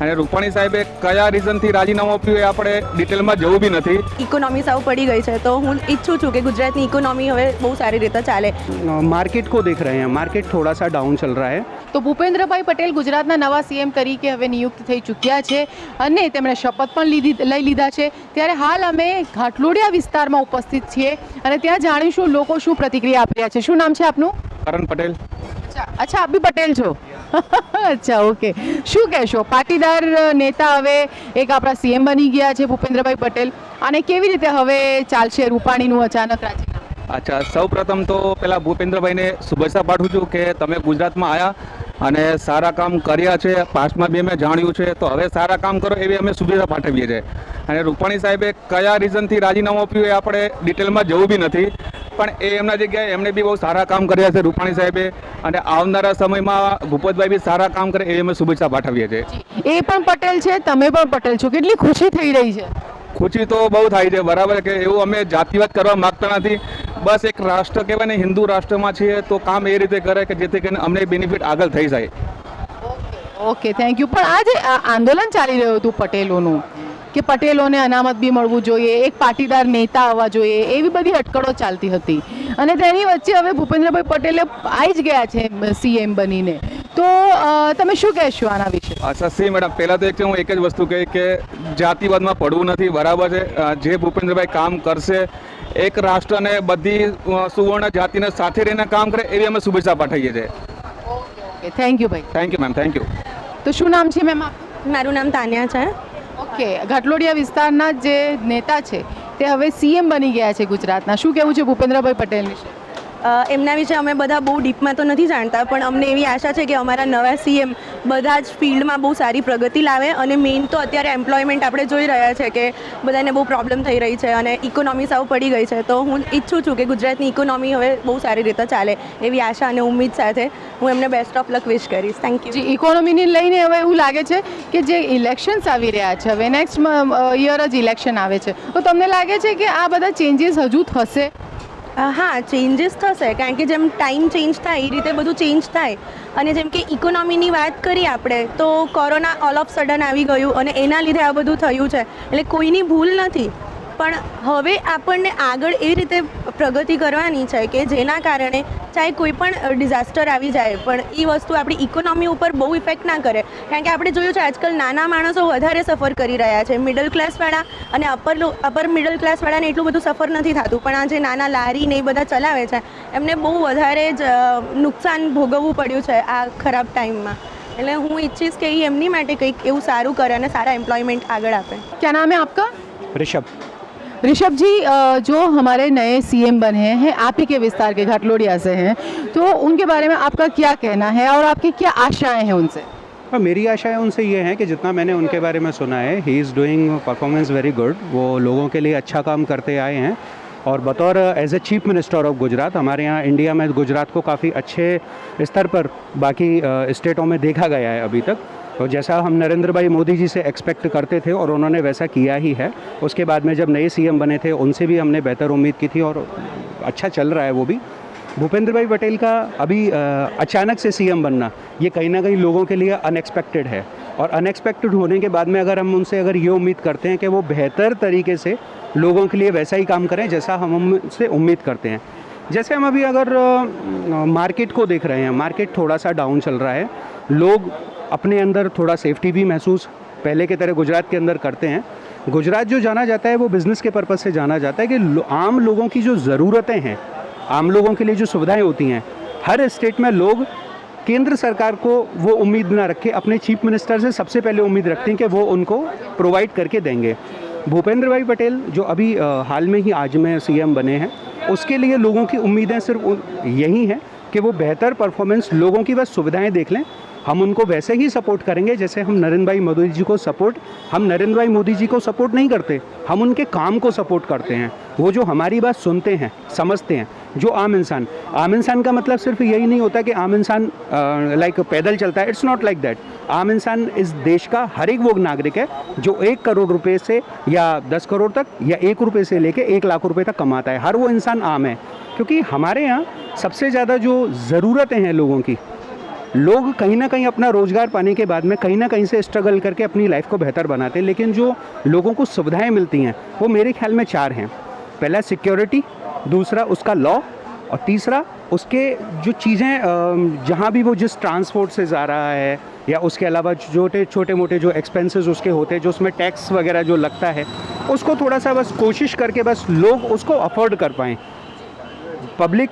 અને રૂપાણી સાહેબે કયા રીઝનથી રાજીનામું આપ્યું એ આપણે ડિટેલમાં જવું બી નથી. ઇકોનોમી સાવ પડી ગઈ છે તો હું ઈચ્છું છું કે ગુજરાતની ઇકોનોમી હવે બહુ સારી રીતે ચાલે. मार्केट को देख रहे हैं, मार्केट थोड़ा सा डाउन चल रहा है. તો ભૂપેન્દ્રભાઈ પટેલ ગુજરાતના નવા સીએમ તરીકે હવે નિયુક્ત થઈ ચૂક્યા છે અને તેમણે શપથ પણ લઈ લીધા છે. ત્યારે હાલ અમે ઘાટલોડિયા વિસ્તારમાં ઉપસ્થિત છીએ અને ત્યાં જાણીશું લોકો શું પ્રતિક્રિયા આપી રહ્યા છે. શું નામ છે આપનું? કરણ પટેલ. અચ્છા, આપ બી પટેલ છો? અચ્છા, ઓકે. શું કહેશો, પાટીદાર નેતા હવે એક આપણા સીએમ બની ગયા છે ભૂપેન્દ્રભાઈ પટેલ, અને કેવી રીતે હવે ચાલશે રૂપાણીનું અચાનક રાજીનામું? અચ્છા, સૌ પ્રથમ તો પહેલાં ભૂપેન્દ્રભાઈને શુભેચ્છા પાઠવું છું કે તમે ગુજરાતમાં આવ્યા અને સારા કામ કર્યા છે. પાસ્ટમાં બી અમે જાણ્યું છે, તો હવે સારા કામ કરો એવી અમે શુભેચ્છા પાઠવીએ છીએ. અને રૂપાણી સાહેબે કયા રીઝનથી રાજીનામું આપ્યું એ આપણે ડિટેલમાં જવું બી નથી, પણ એ એમના જગ્યાએ એમણે બી બહુ સારા કામ કર્યા છે રૂપાણી સાહેબે, અને આવનારા સમયમાં ભૂપતભાઈ બી સારા કામ કરે એવી અમે શુભેચ્છા પાઠવીએ છીએ. એ પણ પટેલ છે, તમે પણ પટેલ છો, કેટલી ખુશી થઈ રહી છે? ખુશી તો બહુ થાય છે, બરાબર, કે એવું અમે જાતિવાદ કરવા માગતા નથી. બસ એક રાષ્ટ્ર કહેવાય ને, હિન્દુ રાષ્ટ્રમાં છીએ તો કામ એ રીતે કરે કે જેથી કરીને અમને બેનિફિટ આગળ થઈ જાય. Okay, thank you. પણ આ જે આંદોલન ચાલી રહ્યું હતું પટેલોનું કે પટેલોને અનામત બી મળવું જોઈએ, એક પાટીદાર નેતા આવવા જોઈએ, એવી બધી અટકળો ચાલતી હતી, અને તેની વચ્ચે હવે ભૂપેન્દ્રભાઈ પટેલે આવી જ ગયા છે સીએમ બનીને, તો તમે શું કહેશો આના વિશે? અચ્છા, સી મેડમ, પહેલાં તો હું એક જ વસ્તુ કહી કે જાતિવાદમાં પડવું નથી, બરાબર છે. જે ભૂપેન્દ્રભાઈ કામ કરશે, એક રાષ્ટ્રને બધી સુવર્ણ જાતિને સાથે રહીને કામ કરે એવી અમે શુભેચ્છા પાઠવીએ છીએ. ઓકે, થેન્ક યુ ભાઈ. Thank you ma'am, thank you. તો શું નામ છે મેમ? મારું નામ તાન્યા છે. ઓકે, ઘાટલોડિયા વિસ્તારના જે નેતા છે તે હવે સીએમ બની ગયા છે ગુજરાતના. શું કહેવું છે ભૂપેન્દ્રભાઈ પટેલ વિશે? એમના વિશે અમે બધા બહુ ડીપમાં તો નથી જાણતા, પણ અમને એવી આશા છે કે અમારા નવા સીએમ બધા જ ફિલ્ડમાં બહુ સારી પ્રગતિ લાવે, અને મેઇન તો અત્યારે એમ્પ્લોયમેન્ટ આપણે જોઈ રહ્યા છે કે બધાને બહુ પ્રોબ્લેમ થઈ રહી છે અને ઇકોનોમી સાવ પડી ગઈ છે. તો હું ઈચ્છું છું કે ગુજરાતની ઇકોનોમી હવે બહુ સારી રીતે ચાલે એવી આશા અને ઉમ્મીદ સાથે હું એમને બેસ્ટ ઓફ લક વિશ કરીશ. Thank you. જી, ઇકોનોમીને લઈને હવે એવું લાગે છે કે જે ઇલેક્શન્સ આવી રહ્યા છે, હવે નેક્સ્ટ યર જ ઇલેક્શન આવે છે, તો તમને લાગે છે કે આ બધા ચેન્જીસ હજુ થશે? હા, ચેન્જીસ થશે, કારણ કે જેમ ટાઈમ ચેન્જ થાય એ રીતે બધું ચેન્જ થાય. અને જેમ કે ઇકોનોમીની વાત કરીએ આપણે તો કોરોના ઓલ ઓફ સડન આવી ગયું અને એના લીધે આ બધું થયું છે, એટલે કોઈની ભૂલ નથી. પણ હવે આપણને આગળ એ રીતે પ્રગતિ કરવાની છે કે જેના કારણે ચાહે કોઈ પણ ડિઝાસ્ટર આવી જાય પણ એ વસ્તુ આપણી ઇકોનોમી ઉપર બહુ ઇફેક્ટ ના કરે. કારણ કે આપણે જોયું છે આજકાલ નાના માણસો વધારે સફર કરી રહ્યા છે, મિડલ ક્લાસવાળા અને અપર મિડલ ક્લાસવાળાને એટલું બધું સફર નથી થતું, પણ આ જે નાના લારી ને એ બધા ચલાવે છે એમને બહુ વધારે જ નુકસાન ભોગવવું પડ્યું છે આ ખરાબ ટાઈમમાં. એટલે હું ઈચ્છીશ કે એ એમની માટે કંઈક એવું સારું કરે અને સારા એમ્પ્लॉयमेंट આગળ આપે. क्या नाम है आपका? ऋषभ. ऋषभ जी, जो हमारे नए सीएम बने हैं, आप ही के विस्तार के घाटलोडिया से हैं, तो उनके बारे में आपका क्या कहना है और आपकी क्या आशाएं हैं उनसे? मेरी आशाएं उनसे ये हैं कि जितना मैंने उनके बारे में सुना है, he is doing performance very good. वो लोगों के लिए अच्छा काम करते आए हैं, और बतौर as a chief minister of Gujarat हमारे यहाँ इंडिया में गुजरात को काफ़ी अच्छे स्तर पर बाकी स्टेटों में देखा गया है अभी तक. और जैसा हम नरेंद्र भाई मोदी जी से एक्सपेक्ट करते थे और उन्होंने वैसा किया ही है. उसके बाद में जब नए सीएम बने थे उनसे भी हमने बेहतर उम्मीद की थी, और अच्छा चल रहा है वो भी. भूपेंद्र भाई पटेल का अभी अचानक से सीएम बनना ये कहीं ना कहीं लोगों के लिए अनएक्सपेक्टेड है, और अनएक्सपेक्टेड होने के बाद में अगर हम उनसे अगर ये उम्मीद करते हैं कि वो बेहतर तरीके से लोगों के लिए वैसा ही काम करें जैसा हम उनसे उम्मीद करते हैं. जैसे हम अभी अगर मार्केट को देख रहे हैं, मार्केट थोड़ा सा डाउन चल रहा है. लोग अपने अंदर थोड़ा सेफ्टी भी महसूस पहले के तरह गुजरात के अंदर करते हैं. गुजरात जो जाना जाता है वो बिज़नेस के पर्पज़ से जाना जाता है कि आम लोगों की जो ज़रूरतें हैं, आम लोगों के लिए जो सुविधाएं होती हैं, हर स्टेट में लोग केंद्र सरकार को वो उम्मीद ना रखे, अपने चीफ मिनिस्टर से सबसे पहले उम्मीद रखते हैं कि वो उनको प्रोवाइड करके देंगे. भूपेंद्र भाई पटेल जो अभी हाल में ही आज में सीएम बने हैं, उसके लिए लोगों की उम्मीदें सिर्फ यही हैं कि वो बेहतर परफॉर्मेंस, लोगों की बस सुविधाएं देख लें. हम उनको वैसे ही सपोर्ट करेंगे जैसे हम नरेंद्र भाई मोदी जी को सपोर्ट नहीं करते, हम उनके काम को सपोर्ट करते हैं. वो जो हमारी बात सुनते हैं, समझते हैं, जो आम इंसान का मतलब सिर्फ यही नहीं होता कि आम इंसान लाइक पैदल चलता है. It's not like that. आम इंसान इस देश का हर एक वो नागरिक है जो 1 करोड़ रुपए से या 10 करोड़ तक या 1 रुपये से लेके 1 लाख रुपए तक कमाता है. हर वो इंसान आम है, क्योंकि हमारे यहाँ सबसे ज़्यादा जो ज़रूरतें हैं लोगों की लोग कहीं ना कहीं अपना रोज़गार पाने के बाद में कहीं ना कहीं से स्ट्रगल करके अपनी लाइफ को बेहतर बनाते हैं, लेकिन जो लोगों को सुविधाएं मिलती हैं वो मेरे ख्याल में 4 हैं। पहला सिक्योरिटी, दूसरा उसका लॉ, और तीसरा उसके जो चीज़ें जहाँ भी वो जिस ट्रांसपोर्ट से जा रहा है, या उसके अलावा छोटे मोटे जो एक्सपेंसेस उसके होते हैं, जो उसमें टैक्स वगैरह जो लगता है, उसको थोड़ा सा बस कोशिश करके बस लोग उसको अफोर्ड कर पाएँ। पब्लिक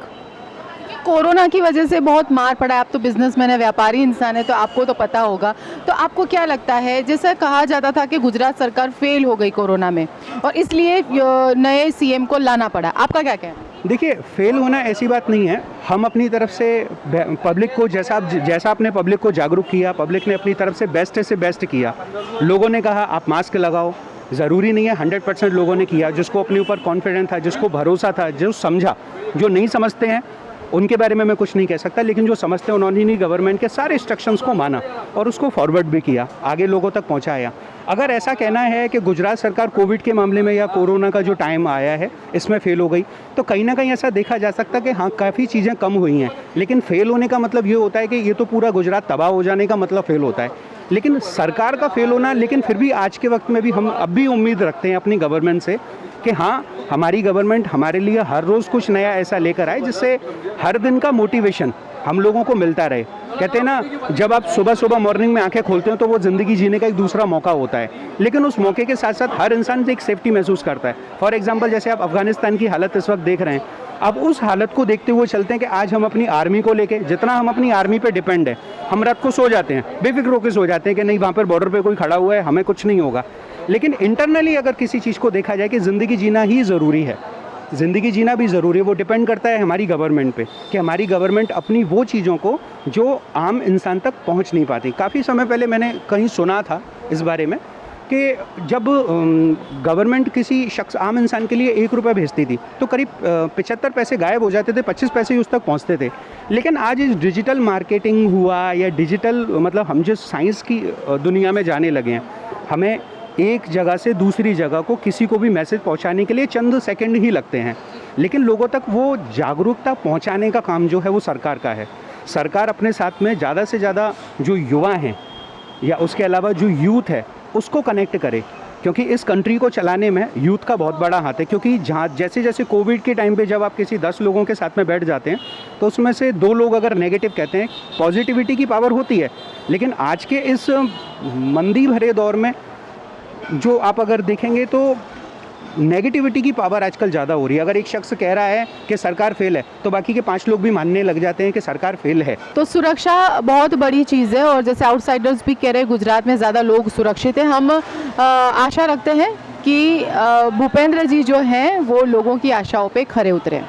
कोरोना की वजह से बहुत मार पड़ा है। आप तो बिजनेसमैन है, व्यापारी इंसान है, तो आपको तो पता होगा। तो आपको क्या लगता है, जैसा कहा जाता था कि गुजरात सरकार फेल हो गई कोरोना में और इसलिए नए सीएम को लाना पड़ा, आपका क्या कहना है? देखिए, फेल होना ऐसी बात नहीं है। हम अपनी तरफ से पब्लिक को जैसा आपने पब्लिक को जागरूक किया, पब्लिक ने अपनी तरफ से बेस्ट किया। लोगों ने कहा आप मास्क लगाओ, ज़रूरी नहीं है 100% लोगों ने किया। जिसको अपने ऊपर कॉन्फिडेंस था, जिसको भरोसा था, जो समझा, जो नहीं समझते हैं उनके बारे में मैं कुछ नहीं कह सकता, लेकिन जो समझते हैं उन्होंने ही गवर्नमेंट के सारे इंस्ट्रक्शंस को माना और उसको फॉरवर्ड भी किया, आगे लोगों तक पहुंचाया। अगर ऐसा कहना है कि गुजरात सरकार कोविड के मामले में या कोरोना का जो टाइम आया है इसमें फेल हो गई, तो कहीं ना कहीं ऐसा देखा जा सकता है कि हाँ, काफ़ी चीज़ें कम हुई हैं, लेकिन फेल होने का मतलब ये होता है कि ये तो पूरा गुजरात तबाह हो जाने का मतलब फेल होता है। लेकिन सरकार का फेल होना, लेकिन फिर भी आज के वक्त में भी हम अब भी उम्मीद रखते हैं अपनी गवर्नमेंट से कि हाँ, हमारी गवर्नमेंट हमारे लिए हर रोज़ कुछ नया ऐसा लेकर आए जिससे हर दिन का मोटिवेशन हम लोगों को मिलता रहे। कहते हैं ना, जब आप सुबह मॉर्निंग में आंखें खोलते हो तो वो ज़िंदगी जीने का एक दूसरा मौका होता है, लेकिन उस मौके के साथ साथ हर इंसान एक सेफ्टी महसूस करता है। फॉर एग्जांपल, जैसे आप अफगानिस्तान की हालत इस वक्त देख रहे हैं, अब उस हालत को देखते हुए चलते हैं कि आज हम अपनी आर्मी को लेके, जितना हम अपनी आर्मी पे डिपेंड है, हम रात को सो जाते हैं, बेफिक्र होकर सो जाते हैं कि नहीं, वहाँ पर बॉर्डर पे कोई खड़ा हुआ है, हमें कुछ नहीं होगा। लेकिन इंटरनली अगर किसी चीज़ को देखा जाए कि ज़िंदगी जीना ही ज़रूरी है, ज़िंदगी जीना भी ज़रूरी है, वो डिपेंड करता है हमारी गवर्नमेंट पे कि हमारी गवर्नमेंट अपनी वो चीज़ों को जो आम इंसान तक पहुंच नहीं पाती। काफ़ी समय पहले मैंने कहीं सुना था इस बारे में कि जब गवर्नमेंट किसी शख्स, आम इंसान के लिए 1 रुपये भेजती थी तो करीब 75 पैसे गायब हो जाते थे, 25 पैसे ही उस तक पहुँचते थे। लेकिन आज इस डिजिटल मार्केटिंग हुआ या डिजिटल, मतलब हम जिस साइंस की दुनिया में जाने लगे हैं, हमें एक जगह से दूसरी जगह को किसी को भी मैसेज पहुंचाने के लिए चंद सेकंड ही लगते हैं, लेकिन लोगों तक वो जागरूकता पहुंचाने का काम जो है वो सरकार का है। सरकार अपने साथ में ज़्यादा से ज़्यादा जो युवा हैं या उसके अलावा जो यूथ है उसको कनेक्ट करे, क्योंकि इस कंट्री को चलाने में यूथ का बहुत बड़ा हाथ है। क्योंकि जहाँ जैसे कोविड के टाइम पे जब आप किसी 10 लोगों के साथ में बैठ जाते हैं तो उसमें से 2 लोग अगर नेगेटिव कहते हैं, पॉजिटिविटी की पावर होती है, लेकिन आज के इस मंदी भरे दौर में जो आप अगर देखेंगे तो नेगेटिविटी की पावर आजकल ज़्यादा हो रही है। अगर एक शख्स कह रहा है कि सरकार फेल है तो बाकी के 5 लोग भी मानने लग जाते हैं कि सरकार फेल है। तो सुरक्षा बहुत बड़ी चीज़ है और जैसे आउटसाइडर्स भी कह रहे हैं गुजरात में ज़्यादा लोग सुरक्षित हैं। हम आशा रखते हैं कि भूपेंद्र जी जो हैं वो लोगों की आशाओं पे खरे उतरे।